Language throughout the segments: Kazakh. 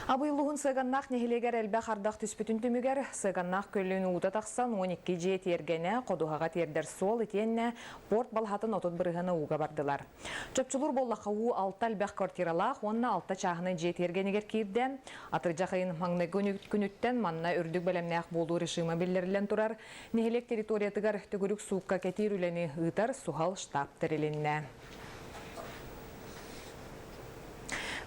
Абыйлығын сыганнақ нехилегер әлбә қардақ түспітін түмігер, сыганнақ көлін ұғыта тақсан 12 же тергені, қодуғаға тердер сол етенне порт балхатын отыт бірғаны ұға бардылар. Чөпчілер боллақауы 6 әлбәқ квартиралақ, онна 6 чағыны же тергенігер кейді. Атыржақайын маңны күніттен манна үрдік бәлемнәқ болу решима білдерілен тұрар. Нехилек территориятығар түгірік суыққа кәтер үләні ұйтар сухал штаб тірілінне.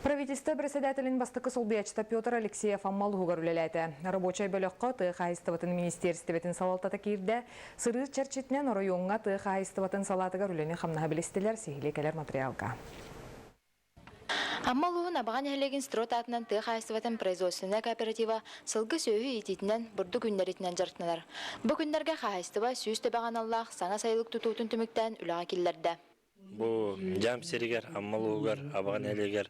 Правительство председателин бастыкы солбиячта Петр Алексеев аммалугар үлеләте. Рабочай бөлөккө тыга хайыстыбатын министерстветін салалтата кирде, сыры чарчитнен районга тыга хайыстыбатын салатыгар үлени хамнаха билестилер сихилекелер материалга. Аммалугун абаган эхлеген строт атынан тыга хайыстыбатын производственная кооператива сылгы сөйі ететінен бұрды күннерітінен жартыналар. Бұ күннерге хайыстыба сүйіз төбаған Аллах саңа сайлық тұтуытын түміктен үліға келлерді. Бу жам серигер, аммалугар, абаган элегер,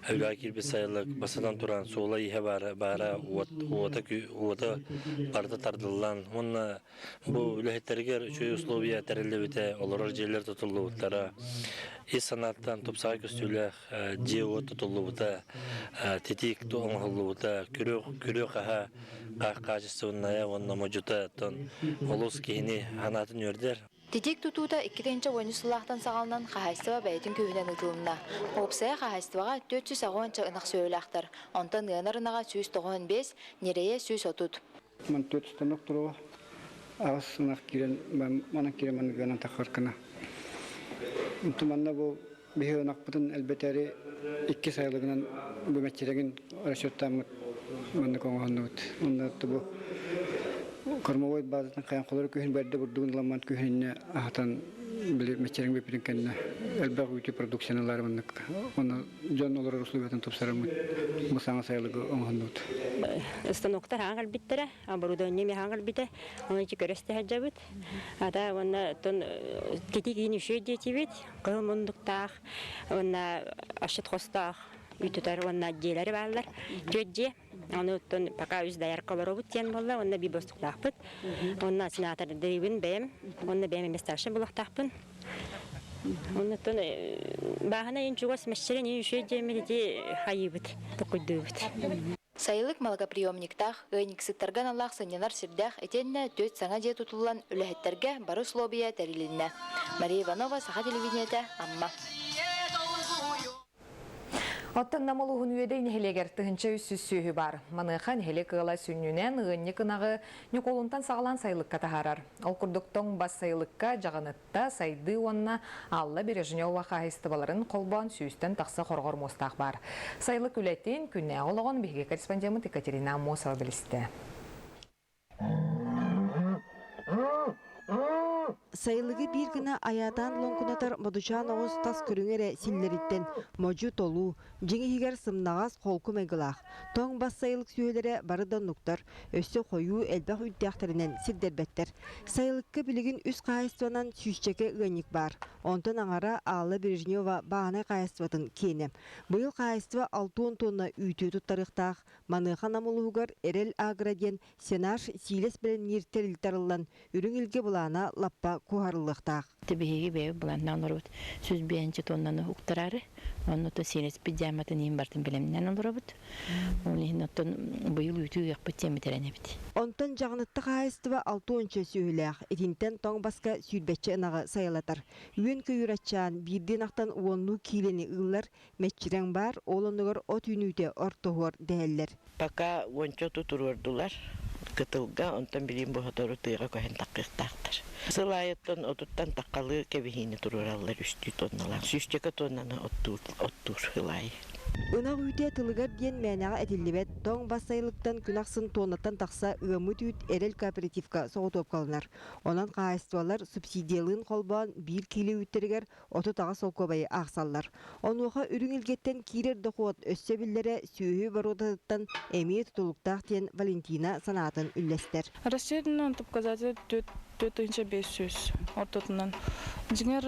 өлга кирби сайлык, басадан туран сула ihe бара уота барда тардыллан. Онна бу үлехеттергер чөй условия тәрелебите, олорор жерлер тутулуыттара, ис санаттан топсага көстүлэх, жео тутулуыта, тетик туомхулуыта, күрөк аха качествоная, онна можута тон олус кихини ханатын өрдер. Тетик тутута 2-нче ойнусуллахтан сагалнан хахайстыва бәйтін күйінен ұтылымна. Опсая хахайстываға 400-ағуанча ынақ сөйләқтір. Онтан ыңарынаға 195, нерeye 130. Мен 400-тан ұқтыруға ағыз ынақ керен, мана керен маны ғанан тақырқына. Ұнтыманна бұл бейі ынақ бұтын әлбетәрі 2 сайлығынан бөметчереген расчеттамыд маны коңғанды бұд. Онда бұл Кормовой базатын қаян қолары көйін бәрді бұрдығын ламан көйінне ағатан біліп мәтчерің бепірін кәніне әлбәқ өте продукциялары мұндық. Оны жон олар ұслубетін топсарымын мұсаңа сайлығы оңғанды бұд. Станоктар хаңғал біттірі, оборудование хаңғал біті, оны жи көресті әджа бұд. Ада оны тетек ені үші дети бұд, қыл мұндықтақ, оны ашыт қостақ, үйтітар оны дейлері бағылар, жөдже. Оны оттон пока үз даяр колору бут тен болла, онна би бостуктакпыт. Онна сенатор дрибин бем, онна бем месташын булактакпын. Онна оттон багана энчугас мәшчерен үйшө жемеди хайыбыт, токуйдубут. Сайылык малгоприемниктах, ыйниксыттарган Аллах сынянар сирдах, этенне 4 саңа же тутулан үлэхеттерге бары условия тәрилинне. Мария Иванова, Саха телевидениеде, Амма. Оттан намалуғын үйедей нехелегер тұхынча үссіз сүйі бар. Маныға нехелек ғыла сүннінен ғынне кынағы нүколунтан сағалан сайлыққа тахарар. Ол күрдіктің бас сайлыққа жағанытта сайды онына алла бережіне уақа хайстыбаларын қолбан сүйістен тақсы қорғыр мостақ бар. Сайлық үлеттен күнне олығын бейге корреспондент Екатерина Мосова білісті. Сайылығы бір күні аятан лоңкунатар модучан оғыз тас көріңері силлеріттен моджу толу, жеңігер сымнағас қолку мәгілақ. Тоң бас сайылық сүйелері барыдан нұқтар, өсі қойу әлбәқ үттіяқтарынан сирдербеттер. Сайылыққа білігін үз қайыстуанан сүйшчеке ғаник бар. Онтын аңара Алла Бережнева бағанай қайыстуатын кені. Бұйыл қайыстуа 6 тонна үйті тұттарықтақ, маныған амылығығар әрел аграден сенаш силес білін нертерілтарылан үрің үлге бұлана лаппа кухарлықтақ. Тебеге бе бұланнан ұрыбыт. Сөз бейінчі тоннаны ұқтырары. Оны то сенес пиджаматын ең бартын білімнен ұрыбыт. Оны оттан бұйыл үйті ұяқпыт теметеріне біт. Онтан жағынытты қайыстыва 6-ончы сөйләқ. Етінтен тоң басқа сүйдбәтчі ынағы сайылатар. Үйен көйірачан бірден ақтан уонну кейлені ұллар мәтчірен бар, олынығыр от үйнүйде ортығыр дәлілер. Пока ончо тұтырырдылар. Кытылга онтан билим бохотору тыйга көһен таккыктактар. Сылайыттан отуттан таккалы кебихини турураллар 3 тонналар. 3 тоннаны оттур сылай. Унақ үйте тылығар ден мәнәға әділібет, тоң бассайлықтан күнақсын тоннаттан тақса ұмыт үйт әрел кооперативка соғытып қалынар. Онан қайыстуалар субсидиялығын қолбан бір келі үйттергер оты таға сол көбайы ақсаллар. Онуға үрің үлгеттен кейрер дұқуат өссе білдері сүйі бар отадыттан әмей тұтылықтақ ден Валентина санатын үллестер. Расширенный показатель 4-500 ортотунан. Жиңер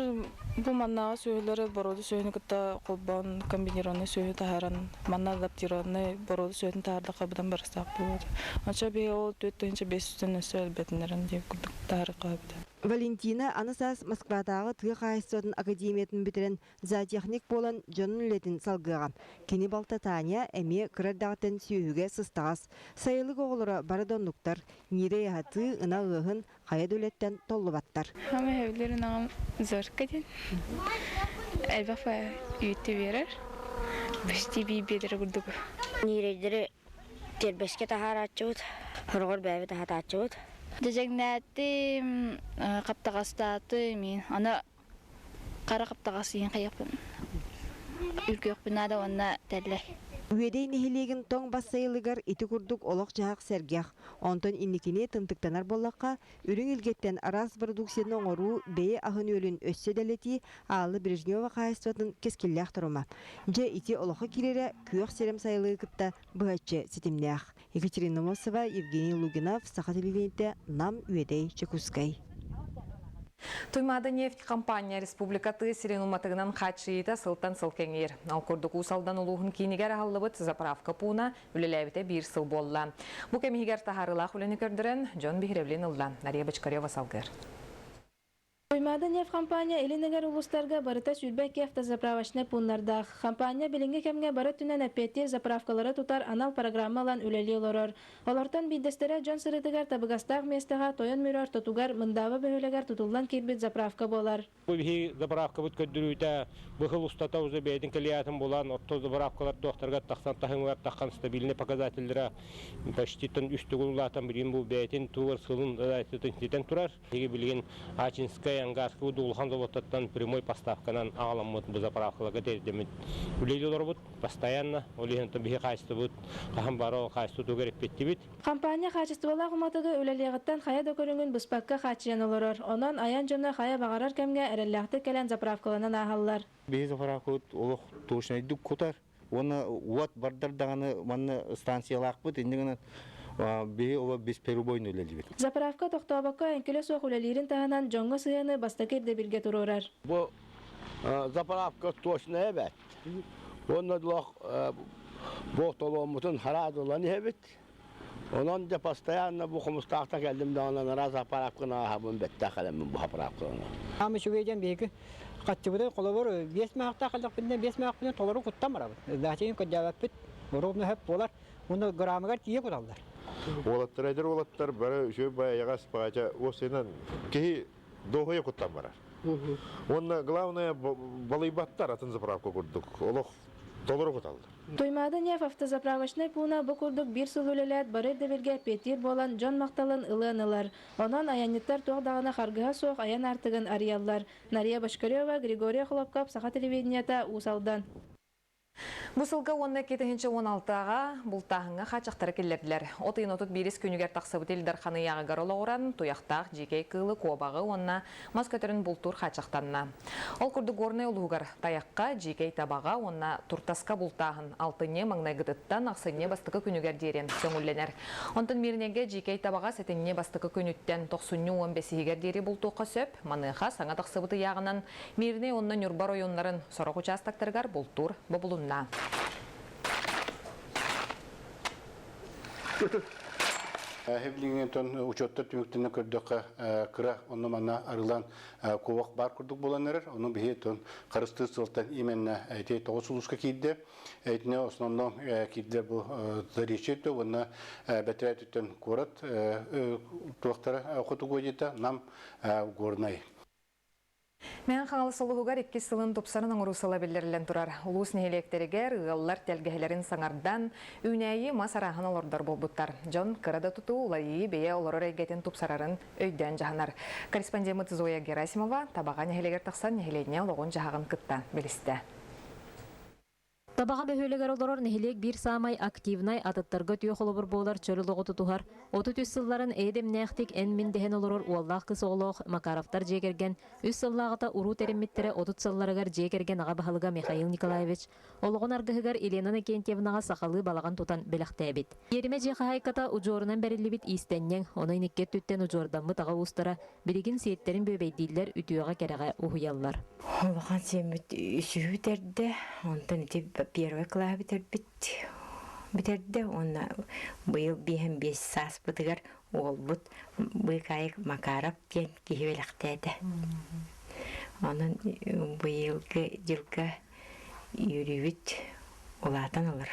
бұл маннаға сөйлері бороды сөйіні күтті қолбан комбинированный сөйі тағаран, манна адаптированный бороды сөйін тағарды қабыдан барыстақ болады. Анша бей ол 4-500 өсі әлбетінерін деп күрдік тағары қабыды. Валентина анысас Москватағы тыға қайыстырдың академиятын бітірен зоотехник болан жонын үлетін салғыға. Кені балта Таня әме кірардағытын сүйіге сыстағас. Сайылық оғылыра барадонлықтар, нире яғаты ұна ұғын қая дөлеттен толы баттар. Ама әулерін ағам зор кәден. Әлбақпа үйетті берер. Бішті бей бедірі күрдігі. Нирейдері тербеске тахар атчуд, хоргор бәбі тахат атчуд. Дежегнәтті қаптағастаты мен. Ана қара қаптағасы ең қаяқпын. Үркі өкпін ада онына тәрлі. Үедей нехилеген тоң бассайылыгар ити күрдік олық жағақ сәргях. Онтон инникіне тымтықтанар болаққа үрің үлгеттен арас продукцияның оңыру бейе ағын өлін өссе дәлеті алы Брежнева қайыстырдың кескеллях тұрыма. Же ити олықы келері күйіқ серем сайылығы кітті бұғатчы сетімлях. Екатерина Мосова, Евгений Лугинов, Саха телевидениеде Нам Үедей Чекускай. Туймада нефть компания республикаты сиренуматыгынан хатшиита сылтан сылкеңер. Ал көрдік усалдан улуғын кейінігер ағалыбыт заправка пуна үлеләбіте бір сыл болла. Бұ кемігер тахарылақ үліні көрдірін Джон Бихревлин ұлла. Нария Бачкарева салгыр. Туймада нефть компания элинегер улустарга барыта сүлбәкке автозаправочный пуннардах. Компания билинге кемге бары түнен әппетти заправкалары тутар анал программалан үлели олорор. Олортан биддестере Джон Сырытыгар табыгастақ местаға тойын мөрөр тотугар мындавы бөхөлегер тутулан кирбит заправка болар. Бұл заправка бұт көддірүйді бұхыл ұстата ұзы бәйдің кілиятын болан отто заправкалар тоқтарға тақсан тахыңлар таққан стабиліне показательдера почтитін үсті ғылылатын бірін бұл бәйтін туғыр сылын дәйтін тұрар. Еге білген Ачинская Ангарский удулхан заводтан прямой поставканан ағаламыт бұл заправкаларға дәрдемет. Үлейлер бұд постоянно, олегентен бігі қайысты бұд, қағым бары қайысты туғыр әппетті бұд. Компания қачыстывала құматығы үлелеғіттен қая докөріңін бұспаққа қачыян олырыр. Онан аян жона қая бағарар кәмге әрелләқті кәлән заправкалынан ағалылар. Бігі заправка олық тоғышынайдық көтар. Оны уат бардардағаны манны станциялақ бұд, ендігінен бе оба без перебойн үлелибет. Заправка тоқтабаққа әнкелі соқ үлелерін тағынан жоңғы сыяны бастакерде бірге тұрорар. Бұл заправка точно әбәт. Оны дұлақ бұқтолуымытын харады olan әбәт. Ondan da постоянно bu kumustaqta geldiğimde ondan raz zapravkına habun bette kalemim bu zapravkına. Ama şu gecen bir kaçıbıda kolabor 5 mağta kaldık binden 5 mağta toları kuttamar abi. Zaten cevap bit. Borobnu hep bolar. Onu gramlar tiye kurallar. Olatlar böyle şu bayağı spaca o senin ki doğuya kuttamar. Onun главное балыйбаттар атын заправка курдук. Олох толору куталды. Туймада нефть автозаправочный пуна букурдук бир сыл үлелет бары дебирге петир болан жон макталын ыланылар. Онан аяниттар тоғдағына харгыға соқ аян артыгын арияллар. Нария Башкарева, Григория Хлопкап, Саха телевидениета Усалдан. Бұсылға 12-16-ға бұлтағыңа қачақтары келерділер. Отын отыт берес күнігер тақсыбыт елдер қаны яғығар олағыран, тұяқтақ, жекей қылы, қобағы онына маскөтерін бұлтур қачақтанына. Ол күрді горны ұлығығар таяққа, жекей табаға, онына тұртасқа бұлтағын алтыне маңнайғыдыттан ақсыне бастықы күнігер дерен сөңілленер. Онтын мерінеге жекей табаға сәтіне бастықы күніттен 90-15-егер дері бұлтуққа сөп, маныға саңа тақсыбыты яғынан меріне онына нүрбар ойынларын сорық участақтарғар бұлтур бұбылын. Хеблingen ton учеттер түмүктенне көрдөккө кыра онун мана арылан ковак бар курдук боланыр. Онун бие тон карысты сылтан именно эти 9 сулуска кийди. Этне основном кийди бу заречетто онна бетреттен корот туактар хотугойта нам горнай. Мен қаңалы сұлығығар 2 сылын тұпсарының ұрысыла білдерілен тұрар. Улус нехелектерігер, ұғалылар тәлгәхелерін саңардан үйнәйі масарағын олырдар болбыттар. Жон қырада тұту ұлайы бейе олырыр әйгетін тұпсарарын өйден жағанар. Корреспондент Зоя Герасимова табаға нехелегер тақсан нехелейіне олығын жағағын күтті білісті. Табаға бөхөлегер олорор нехилек бир самай активнай атыттарга түйөколобур болар чөрүлөгө тутухар. 33 сылларын эдем нехтик эн мин дехен олорор уаллах кыз оглох Макаровтар жегерген. 3 сыллагыта уру тереммиттере 30 сылларыгар жегерген ага бахалыга Михаил Николаевич. Ологон аргыгар Елена Никентьевнага сахалы балаган тутан белехтебит. Ериме жехайката ужорунан берилибит истеннен, оны никкет түттен ужорданмы тага устара билигин сиеттерин бөбейдилер үтүөгө кереге ухуяллар. Олоған семет үшүтерді, онтан первый клавитер бит. Битерде онна быйыл биһем 5 сас бытыгар олбут быкайык Макаров тен кихивелектеде. Onun быйылгы жылга юрибит олатан алар.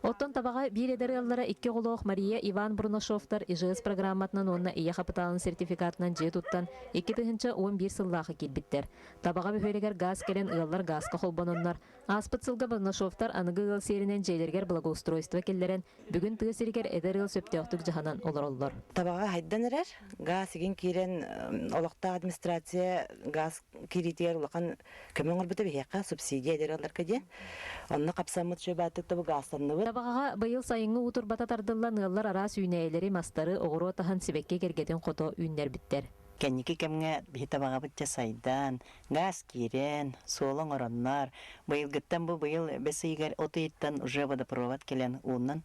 Оттон табаға бир эдереллара 2 голоох Мария Иван Бурнашовтар ИЖС программатынан онна ия капиталын сертификатынан же туттан 2-тыгынча 11 сыллаахы килбиттер. Табаға бөхөлегер газ келен ыаллар газка холбононнар. Аспыт сылга Бурнашовтар аныгы ыл серинен жейлергер благоустройство келлерен бүгүн тыгысыригер эдерел сөптөктүк жаханан олороллор. Табаға хайдан эрер, газ еген кирен олықта администрация газ киритер улақан көмөн орбута бейеқа субсидия эдерелер кеде. Онны капсамыт Табаға быйыл сайыңы утур бата тардылла ныаллар ара сүйнәйлери мастары оғыру тахан сибекке кергетен қото үйнер биттер. Кәнеке кемге бихтабаға бітче сайдан, газ кирен, солың ораннар. Быйылгыттан бұл быйыл бәсейгер отыйттан уже водопровод келен уыннан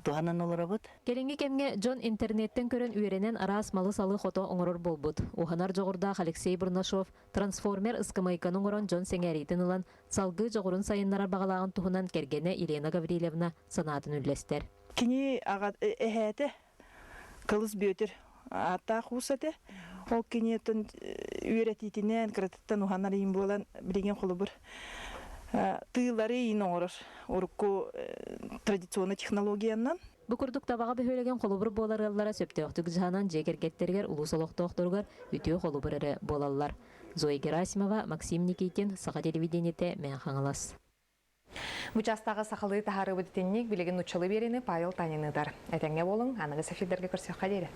туханан олар бут. Келинги кемге Джон интернеттен көрөн үйренен арас малы салы хото оңорор болбут. Уханар жоғырдақ Алексей Бурнашов трансформер ыскымайканын орон Джон сеңәритін ылан салгы жоғырын сайыннара бағалағын тухунан кергене Елена Гаврилевна санатын үллестер. Кини ага эхете кылыс бөтер ата хусате ол кинетен үйретитинен крататтан уханар им болан билген холубур тыйлары инорор орку традиционный технологиянан Букурдук табаға бөхөлеген холубур боларыллара сөптөктүк жаһанан жекергеттергер улус олоқтоқтургар үтүө холубурары болаллар. Зоя Герасимова, Максим Никитин, Саха телевидениете мен хаңалас. Бучастағы сақылы тахары өтетеннек білеген ұчылы берені Павел Таниныдар. Әтәңе болың, анығы сәфилдерге көрсек қадері.